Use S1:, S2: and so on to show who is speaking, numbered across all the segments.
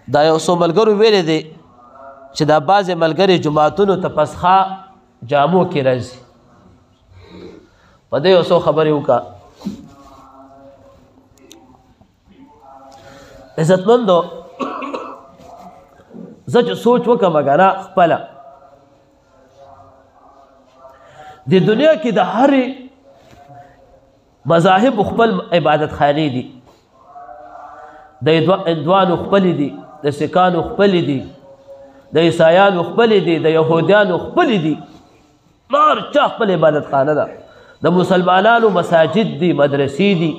S1: دا یو څو ملګرو ویلې دی چې دا بعضې ملګري جماعتونو ته پسخا جامو کې راځي په دې یو څو خبرې وکړه. عزتمندو زه چې سوچ وکړم که نه خپله د دنیا کې د هرې مذاهب خپل عبادت خانې دي، د هندوانو خپلې دي، د سکانو خپلې دي، د عیسایانو خپلې دي، د یهودیانو خپلې دي، هر چا خپل عبادت خانه ده. د مسلمانانو مساجد دي، مدرسې دي.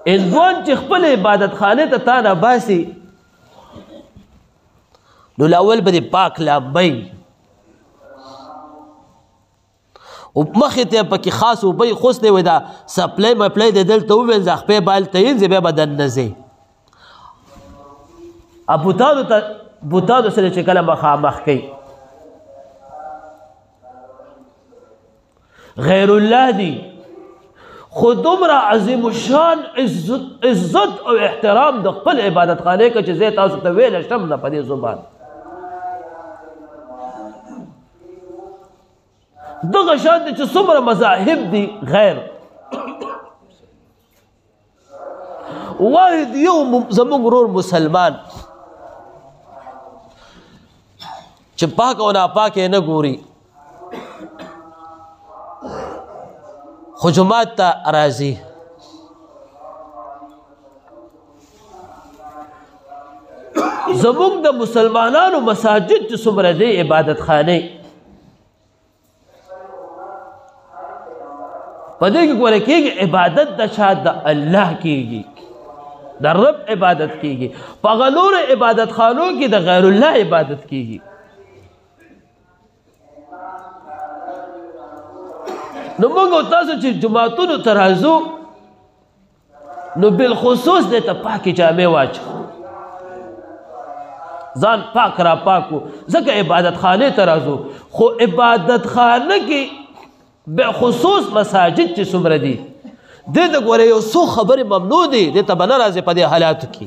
S1: هندوان چې خپل عبادت خانه ته تا نه باسي نو لاول به دې پاک لامبئ او مخې ته پکې خاص اوبه یې خوستې وي دا سپلی مپلی د دلته ووینځه خپې بالته یې بیا به دننه ځې بوتانو سره چې کله مخامخ کوي غیر الله دی خو دومره عظیم الشان عزت او احترام د خپل عبادت خانې که چې زه تاسو ته ویلی شم نه په دې زبان دغه شان دی چې څومره مذاهب دي غیر واحد یو زموږ ورور مسلمان چې پاک او ناپاک یې نه ګوري خو جماعت ته راځي زموږ د مسلمانانو مساجد چې څومره دی عبادت خانې په دې کې ګوره کېږي عبادت د چا د الله کېږي د رب عبادت کېږي په هغه نورو عبادت خانو کې د غیر الله عبادت کېږي نو موږ او تاسو چې جماعتونو ته راځو نو بالخصوص دې ته پاکې جامې واچو ځان پاک را پاکو ځکه عبادت خانې ته راځو خو عبادت خانه کې بخصوص مساجد چې څومره دي دې ته ګوره یو څو خبرې ممنوع دي دې ته به نه راځي په دې حالاتو کې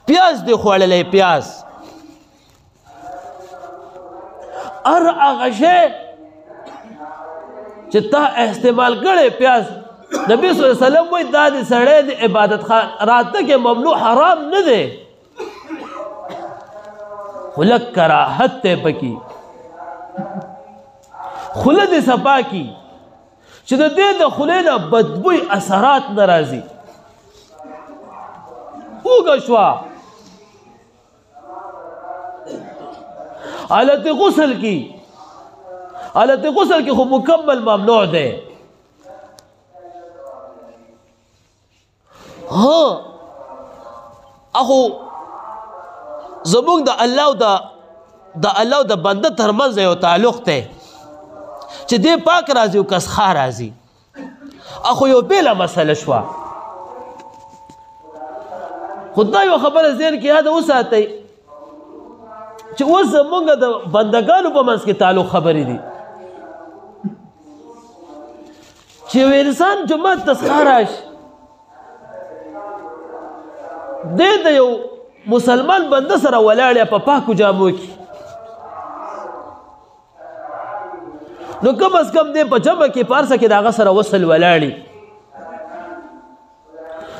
S1: پیاز دې خوړلی پیاز هر هغه شی چې تا استعمال کړی پیاز نبی صلی الله علیه وسلم وایي دا د سړی د عبادت راته کې ممنوع حرام نه دی خو لږ کراهت دی پکې خوله دې صفا کي چې د دې د خولې نه بدبوی اثرات نه راځي اوږه شوه حالت غسل کی خو مکمل ممنوع دی اخو زموږ د الله او د بنده ترمنځ یو تعلق دی چې دې پاک راځي او کسخا راځي اخو یو بیله مسله شوه خو دا یو خبره ذهن کې یاده وساتئ چې اوس زموږ د بندګانو په منځ کې تعلق خبرې دي چې یو انسان جومات ته څخه راشي دی د یو مسلمان بنده سره ولاړ په پاکو جامو کې نو کم از کم دی په جمع کې پارسه کې د هغه سره وصل ولاړي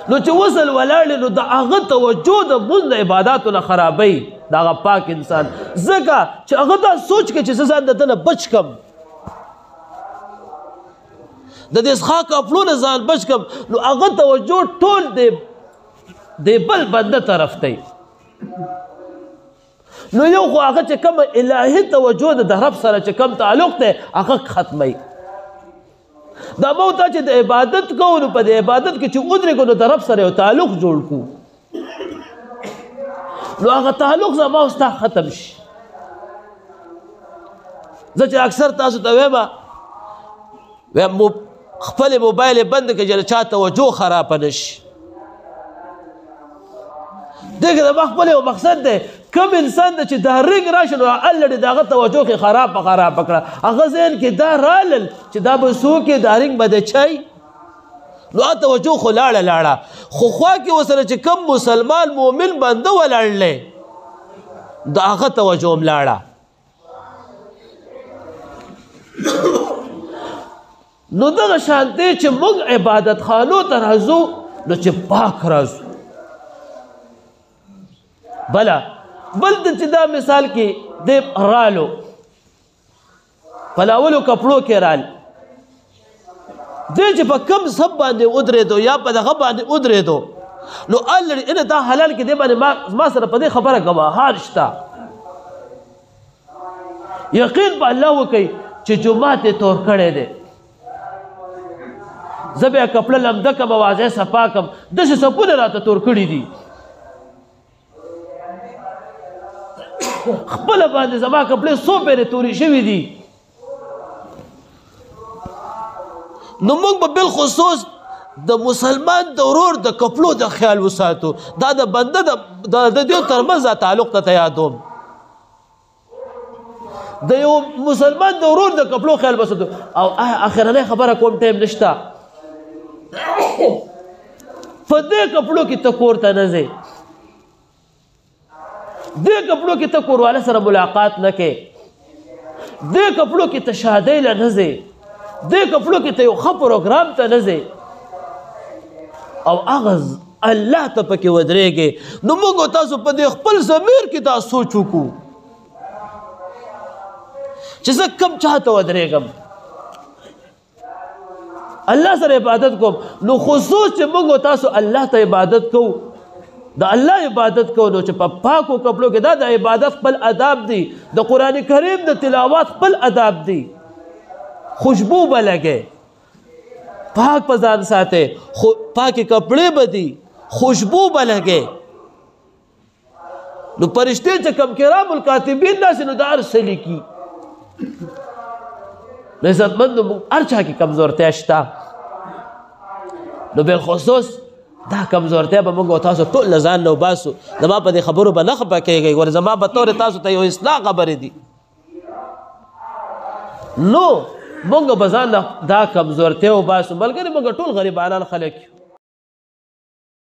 S1: نو چې وصل ولاړي نو د هغه توجه د مونځ د عباداتو نه خرابوي د هغه پاک انسان ځکه چې هغه دا سوچ کوي چې زه ځان د ده نه بچ کم د دې څښاک کپلو نه ځان بچ کم نو هغه توجه ټول د بل بنده طرف دی نو یو خو هغه چې کوم الهي توجه د رب سره چې کوم تعلق دی هغه ختموي دا موته چې د عبادت کوو نو په د عبادت کې چې ودرېږو نو د رب سره یو تعلق جوړ کړو نو هغه تعلق زما او ستا ختم شي زه چې اکثر تاسو ته وایم خپل موبایل بند کړه چې چا توجه خرابه نه شي دغه د خپل یو مقصد دی کم انسان د چې دا رنګ راشي نو الله د هغه توجه کې خراب کړه هغه ذهن کې دا رالل چې دا به څوک دا رنګ به د چای نو توجه خو لاړه خو خوا کې وسره چې کم مسلمان مؤمن بنده ولاړلې دا هغه توجه هم لاړه نو دغه شان دی چې موږ عبادت خانو ته راځو نو چې پاک راځو بل چې دا مثال کې د رالو پلاولو کپړو کې رال دې چې په کم سب باندې ودرېدو یا په دغه باندې ودرېدو نو الله ان دا حلال کې دې باندې ما سره په دې خبره گواهان شته یقین په الله وکي چې جمعه ته تور کړي دي زبې کپړه لمده کوم واځه صفا کوم دغه سپونه راته تور کړي دي خپل باندې زما کپړه سو پیره توري شوی دي نو موږ په بل خصوص د مسلمان د ورور د کپړو د خیال وساتو دا د بنده د دې ترمنځ تعلق ته یادوم د یو مسلمان د ورور د کپړو خیال وساتو او اخرنه خبره کوم ټیم نشتا فدې کپړو کې تکور ته نه ځي دې کپړو کې ته کورواله سره ملاقات نه کې دې کپړو کې ته شادۍ له نه ځي دې کپړو کې ته یو ښه پروګرام ته نه ځي او هغه الله ته پکې ودرېږي نو موږ تاسو په دې خپل ضمیر کې دا سوچ وکړو چې زه کم چاته ودرېږم الله سره عبادت کوم نو خصوص چې موږ تاسو الله ته عبادت کوو د الله عبادت کوو نو چې په پاکو کپړو کې دا د عبادت خپل آداب دي د قران کریم د تلاوت خپل آداب دي خوشبو به لګي پاک په ځان ساته پاکي کپړې به دي خوشبو به لګي نو فرشتي چې کم کرام الکاتبین ناس نو دار سلی کی عزتمند ارچا کی کمزورتیا شته نو بل خصوص دا کمزورتیا به موږ تاسو ټول ځان نو باسو زما په دې خبرو به نه خپه کېږئ ور زما به تور تاسو ته یو اصلاح خبرې دي نو موږ به ځان دا کمزورتیا وباسو بلکې موږ ټول غریبانان خلک